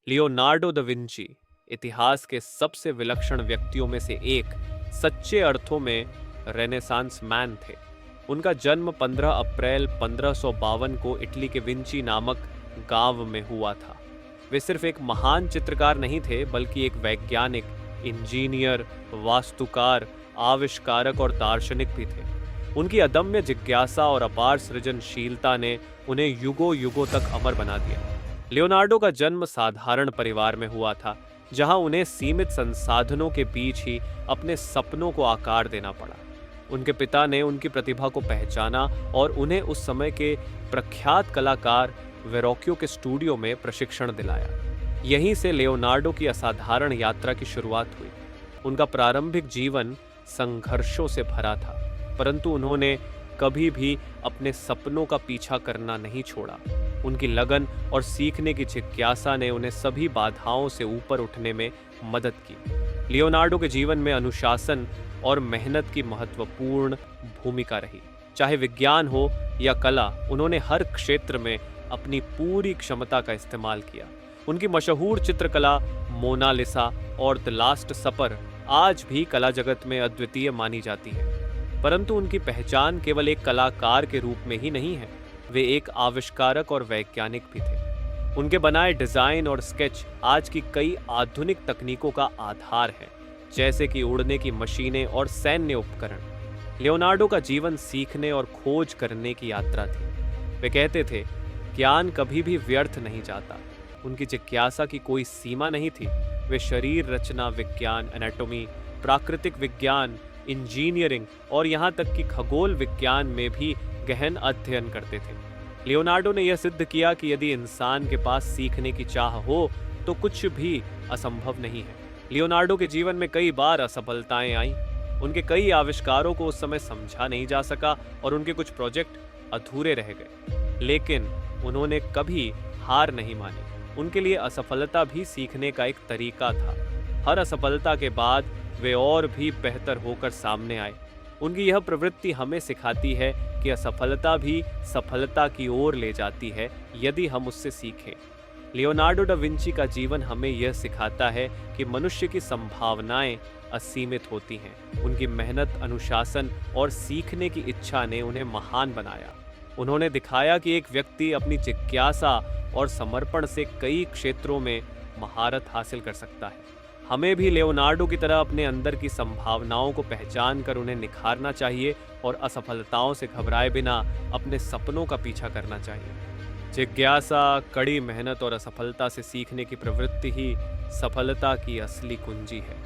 Leonardo da Vinci इतिहास के सबसे विलक्षण व्यक्तियों में से एक, सच्चे अर्थों में रेनेसांस मैन थे। उनका जन्म 15 अप्रैल 1552 को इटली के विंची नामक गांव में हुआ था। वे सिर्फ एक महान चित्रकार नहीं थे, बल्कि एक वैज्ञानिक, इंजीनियर, वास्तुकार, आविष्कारक और दार्शनिक भी थे। उनकी अदम्य जिज्ञासा और अपार सृजनशीलता ने उन्हें युगों युगों तक अमर बना दिया। लियोनार्डो का जन्म साधारण परिवार में हुआ था, जहां उन्हें सीमित संसाधनों के बीच ही अपने सपनों को आकार देना पड़ा। उनके पिता ने उनकी प्रतिभा को पहचाना और उन्हें उस समय के प्रख्यात कलाकार वेरोक्यो के स्टूडियो में प्रशिक्षण दिलाया। यहीं से लियोनार्डो की असाधारण यात्रा की शुरुआत हुई। उनका प्रारंभिक जीवन संघर्षों से भरा था, परंतु उन्होंने कभी भी अपने सपनों का पीछा करना नहीं छोड़ा। उनकी लगन और सीखने की जिज्ञासा ने उन्हें सभी बाधाओं से ऊपर उठने में मदद की। लियोनार्डो के जीवन में अनुशासन और मेहनत की महत्वपूर्ण भूमिका रही। चाहे विज्ञान हो या कला, उन्होंने हर क्षेत्र में अपनी पूरी क्षमता का इस्तेमाल किया। उनकी मशहूर चित्रकला मोनालिसा और द लास्ट सपर आज भी कला जगत में अद्वितीय मानी जाती है। परंतु उनकी पहचान केवल एक कलाकार के रूप में ही नहीं है, वे एक आविष्कारक और वैज्ञानिक भी थे। उनके बनाए डिजाइन और स्केच आज की कई आधुनिक तकनीकों का आधार है, जैसे कि उड़ने की मशीनें और सैन्य उपकरण। लियोनार्डो का जीवन सीखने और खोज करने की यात्रा थी। वे कहते थे, ज्ञान कभी भी व्यर्थ नहीं जाता। उनकी जिज्ञासा की कोई सीमा नहीं थी। वे शरीर रचना विज्ञान, एनाटॉमी, प्राकृतिक विज्ञान, इंजीनियरिंग और यहाँ तक कि खगोल विज्ञान में भी गहन अध्ययन करते थे। लियोनार्डो ने यह सिद्ध किया कि यदि इंसान के पास सीखने की चाह हो तो कुछ भी असंभव नहीं है। लियोनार्डो के जीवन में कई बार असफलताएं आईं। उनके कई आविष्कारों को उस समय समझा नहीं जा सका और उनके कुछ प्रोजेक्ट अधूरे रह गए, लेकिन उन्होंने कभी हार नहीं मानी। उनके लिए असफलता भी सीखने का एक तरीका था। हर असफलता के बाद वे और भी बेहतर होकर सामने आए। उनकी यह प्रवृत्ति हमें सिखाती है कि असफलता भी सफलता की ओर ले जाती है, यदि हम उससे सीखें। लियोनार्डो दा विंची का जीवन हमें यह सिखाता है कि मनुष्य की संभावनाएं असीमित होती हैं। उनकी मेहनत, अनुशासन और सीखने की इच्छा ने उन्हें महान बनाया। उन्होंने दिखाया कि एक व्यक्ति अपनी जिज्ञासा और समर्पण से कई क्षेत्रों में महारत हासिल कर सकता है। हमें भी लियोनार्डो की तरह अपने अंदर की संभावनाओं को पहचान कर उन्हें निखारना चाहिए और असफलताओं से घबराए बिना अपने सपनों का पीछा करना चाहिए। जिज्ञासा, कड़ी मेहनत और असफलता से सीखने की प्रवृत्ति ही सफलता की असली कुंजी है।